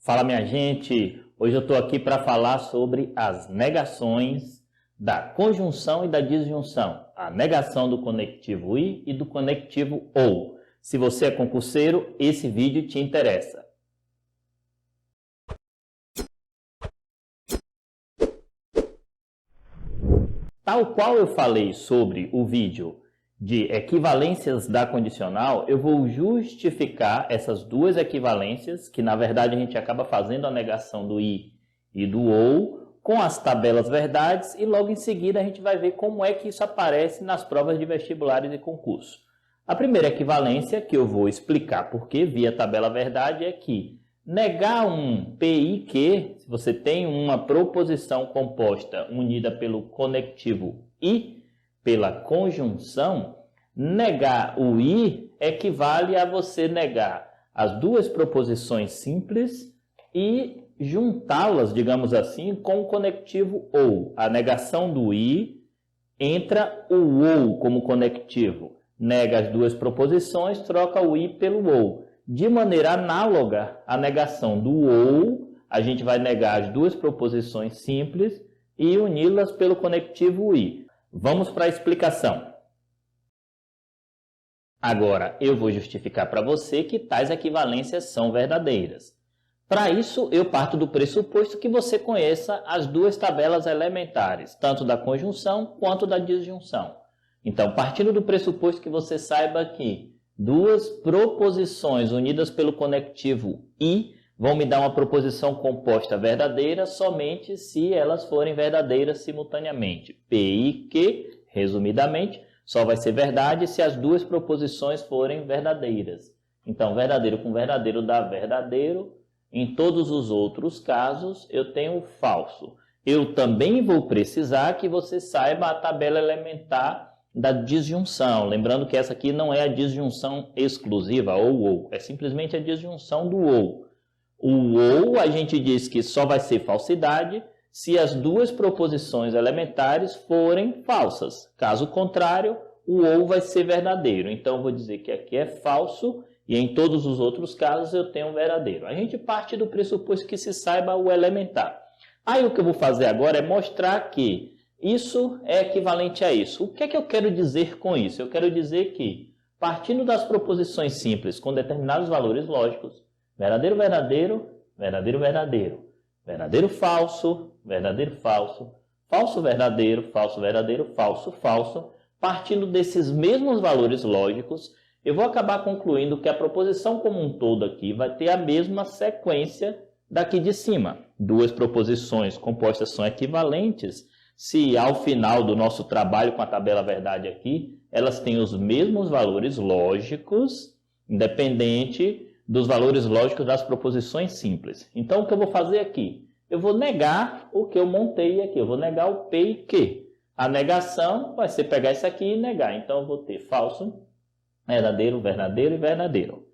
Fala, minha gente! Hoje eu estou aqui para falar sobre as negações da conjunção e da disjunção. A negação do conectivo I e do conectivo OU. Se você é concurseiro, esse vídeo te interessa. Tal qual eu falei sobre o vídeo de equivalências da condicional, eu vou justificar essas duas equivalências, que na verdade a gente acaba fazendo a negação do I e do OU, com as tabelas verdades, e logo em seguida a gente vai ver como é que isso aparece nas provas de vestibulares e concurso. A primeira equivalência, que eu vou explicar porque via tabela verdade, é que negar um P e Q, se você tem uma proposição composta unida pelo conectivo I, pela conjunção, negar o I equivale a você negar as duas proposições simples e juntá-las, digamos assim, com o conectivo OU. A negação do I entra o OU como conectivo. Nega as duas proposições, troca o I pelo OU. De maneira análoga, a negação do OU, a gente vai negar as duas proposições simples e uni-las pelo conectivo I. Vamos para a explicação. Agora, eu vou justificar para você que tais equivalências são verdadeiras. Para isso, eu parto do pressuposto que você conheça as duas tabelas elementares, tanto da conjunção quanto da disjunção. Então, partindo do pressuposto que você saiba que duas proposições unidas pelo conectivo I vão me dar uma proposição composta verdadeira somente se elas forem verdadeiras simultaneamente. P e Q, resumidamente, só vai ser verdade se as duas proposições forem verdadeiras. Então, verdadeiro com verdadeiro dá verdadeiro. Em todos os outros casos, eu tenho falso. Eu também vou precisar que você saiba a tabela elementar da disjunção. Lembrando que essa aqui não é a disjunção exclusiva, ou, é simplesmente a disjunção do ou. O OU a gente diz que só vai ser falsidade se as duas proposições elementares forem falsas. Caso contrário, o OU vai ser verdadeiro. Então, eu vou dizer que aqui é falso e em todos os outros casos eu tenho um verdadeiro. A gente parte do pressuposto que se saiba o elementar. Aí o que eu vou fazer agora é mostrar que isso é equivalente a isso. O que é que eu quero dizer com isso? Eu quero dizer que, partindo das proposições simples com determinados valores lógicos, verdadeiro, verdadeiro, verdadeiro, verdadeiro, verdadeiro, falso, verdadeiro, falso, falso, verdadeiro, falso, verdadeiro, falso, falso. Partindo desses mesmos valores lógicos, eu vou acabar concluindo que a proposição como um todo aqui vai ter a mesma sequência daqui de cima. Duas proposições compostas são equivalentes se ao final do nosso trabalho com a tabela verdade aqui, elas têm os mesmos valores lógicos, independente dos valores lógicos das proposições simples. Então, o que eu vou fazer aqui? Eu vou negar o que eu montei aqui. Eu vou negar o P e Q. A negação vai ser pegar isso aqui e negar. Então, eu vou ter falso, verdadeiro, verdadeiro e verdadeiro.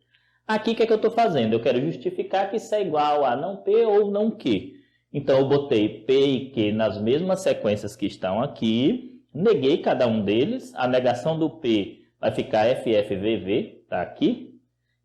Aqui, o que é que eu estou fazendo? Eu quero justificar que isso é igual a não P ou não Q. Então, eu botei P e Q nas mesmas sequências que estão aqui. Neguei cada um deles. A negação do P vai ficar FFVV, está aqui.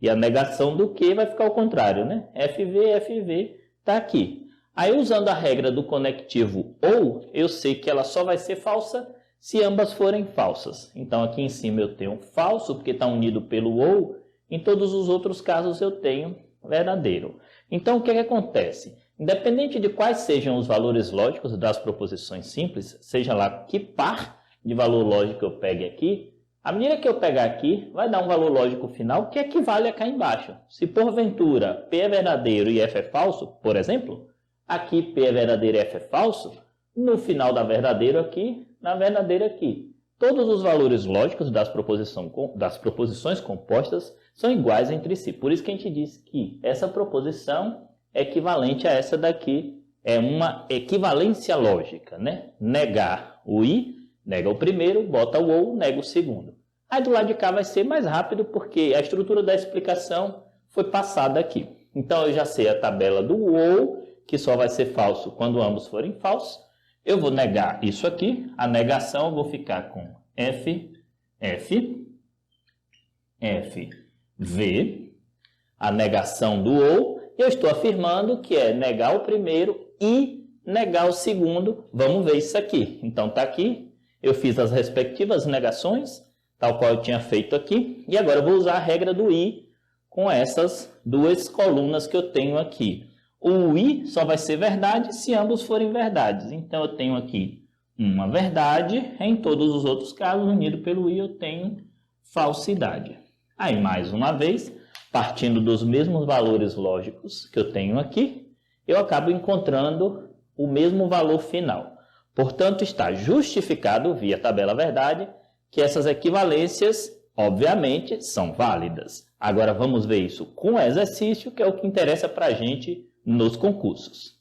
E a negação do Q vai ficar ao contrário, né? FV, FV, está aqui. Aí, usando a regra do conectivo OU, eu sei que ela só vai ser falsa se ambas forem falsas. Então, aqui em cima eu tenho falso, porque está unido pelo OU. Em todos os outros casos eu tenho verdadeiro. Então, o que acontece? Independente de quais sejam os valores lógicos das proposições simples, seja lá que par de valor lógico eu pegue aqui, à medida que eu pegar aqui, vai dar um valor lógico final que equivale a cá embaixo. Se porventura P é verdadeiro e F é falso, por exemplo, aqui P é verdadeiro e F é falso, no final da verdadeiro aqui, na verdadeira aqui. Todos os valores lógicos das proposições compostas são iguais entre si. Por isso que a gente diz que essa proposição é equivalente a essa daqui. É uma equivalência lógica, né? Negar o I, nega o primeiro, bota o OU, nega o segundo. Aí do lado de cá vai ser mais rápido porque a estrutura da explicação foi passada aqui. Então eu já sei a tabela do OU, que só vai ser falso quando ambos forem falsos. Eu vou negar isso aqui. A negação eu vou ficar com F, F, F, V. A negação do OU eu estou afirmando que é negar o primeiro e negar o segundo. Vamos ver isso aqui. Então, está aqui. Eu fiz as respectivas negações, tal qual eu tinha feito aqui. E agora eu vou usar a regra do i com essas duas colunas que eu tenho aqui. O i só vai ser verdade se ambos forem verdades. Então, eu tenho aqui uma verdade. Em todos os outros casos, unido pelo i, eu tenho falsidade. Aí, mais uma vez, partindo dos mesmos valores lógicos que eu tenho aqui, eu acabo encontrando o mesmo valor final. Portanto, está justificado via tabela verdade que essas equivalências, obviamente, são válidas. Agora vamos ver isso com exercício, que é o que interessa para a gente nos concursos.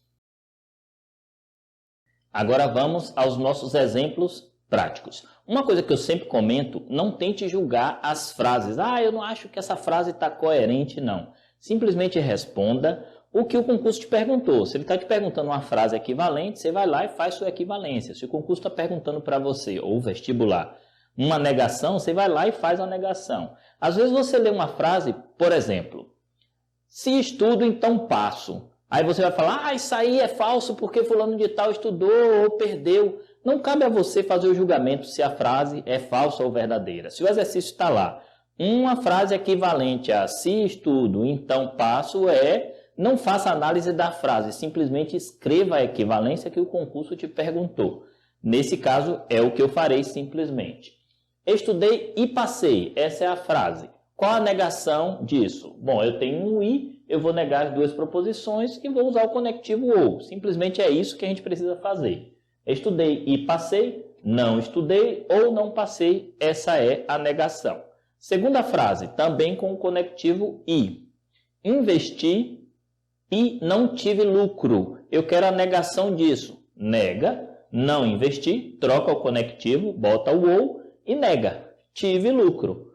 Agora vamos aos nossos exemplos práticos. Uma coisa que eu sempre comento, não tente julgar as frases. Eu não acho que essa frase está coerente, não. Simplesmente responda o que o concurso te perguntou. Se ele está te perguntando uma frase equivalente, você vai lá e faz sua equivalência. Se o concurso está perguntando para você, ou vestibular, uma negação, você vai lá e faz a negação. Às vezes você lê uma frase, por exemplo, se estudo, então passo. Aí você vai falar, isso aí é falso porque fulano de tal estudou ou perdeu. Não cabe a você fazer o julgamento se a frase é falsa ou verdadeira. Se o exercício está lá, uma frase equivalente a se estudo, então passo não faça análise da frase, simplesmente escreva a equivalência que o concurso te perguntou. Nesse caso, é o que eu farei simplesmente. Estudei e passei, essa é a frase. Qual a negação disso? Bom, eu tenho um i, eu vou negar as duas proposições e vou usar o conectivo ou. Simplesmente é isso que a gente precisa fazer. Estudei e passei, não estudei ou não passei, essa é a negação. Segunda frase, também com o conectivo i. Investi e não tive lucro. Eu quero a negação disso. Nega, não investi, troca o conectivo, bota o ou e nega. Tive lucro.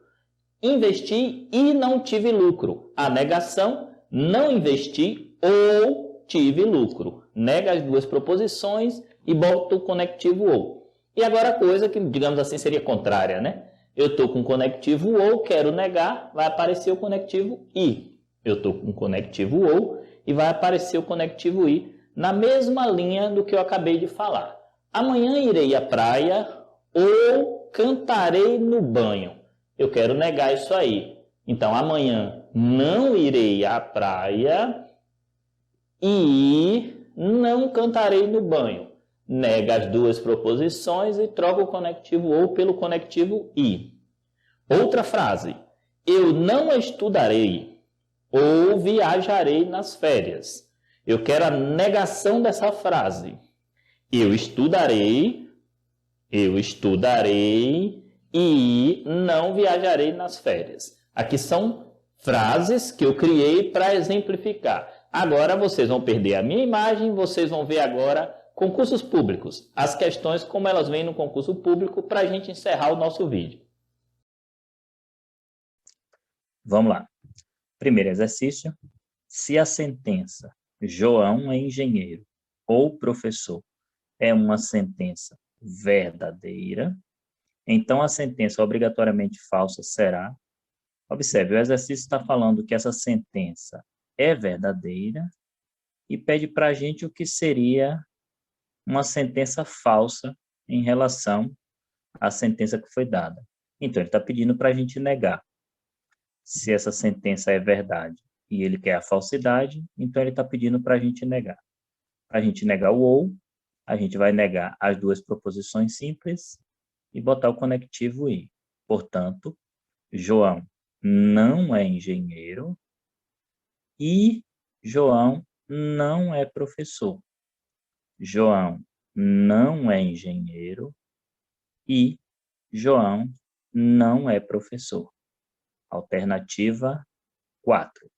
Investi e não tive lucro. A negação, não investi ou tive lucro. Nega as duas proposições e bota o conectivo ou. E agora a coisa que, digamos assim, seria contrária, né? Eu estou com o conectivo ou, quero negar, vai aparecer o conectivo i. Eu estou com o conectivo ou e vai aparecer o conectivo i na mesma linha do que eu acabei de falar. Amanhã irei à praia ou cantarei no banho. Eu quero negar isso aí. Então, amanhã não irei à praia e não cantarei no banho. Nega as duas proposições e troca o conectivo ou pelo conectivo i. Outra frase. Eu não estudarei ou viajarei nas férias. Eu quero a negação dessa frase. Eu estudarei e não viajarei nas férias. Aqui são frases que eu criei para exemplificar. Agora vocês vão perder a minha imagem, vocês vão ver agora concursos públicos. As questões como elas vêm no concurso público para a gente encerrar o nosso vídeo. Vamos lá. Primeiro exercício. Se a sentença João é engenheiro ou professor é uma sentença verdadeira, então a sentença obrigatoriamente falsa será. Observe, o exercício está falando que essa sentença é verdadeira e pede para a gente o que seria uma sentença falsa em relação à sentença que foi dada. Então, ele está pedindo para a gente negar. Se essa sentença é verdade e ele quer a falsidade, então ele está pedindo para a gente negar. Para a gente negar o ou, a gente vai negar as duas proposições simples e botar o conectivo i. Portanto, João não é engenheiro e João não é professor. João não é engenheiro e João não é professor. Alternativa 4.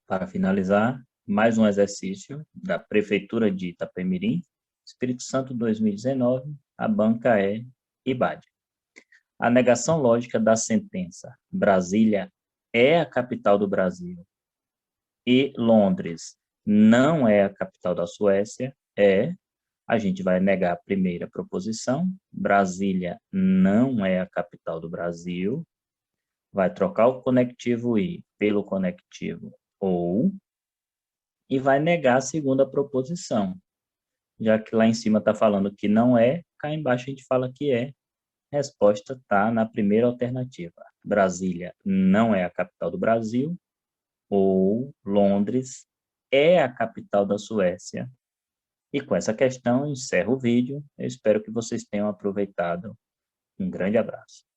Para finalizar, mais um exercício da Prefeitura de Itapemirim, Espírito Santo 2019, a banca é IBAD. A negação lógica da sentença Brasília é a capital do Brasil e Londres não é a capital da Suécia, a gente vai negar a primeira proposição, Brasília não é a capital do Brasil, vai trocar o conectivo i pelo conectivo ou, e vai negar a segunda proposição. Já que lá em cima está falando que não é, cá embaixo a gente fala que é. Resposta está na primeira alternativa. Brasília não é a capital do Brasil, ou Londres é a capital da Suécia. E com essa questão, encerro o vídeo. Eu espero que vocês tenham aproveitado. Um grande abraço.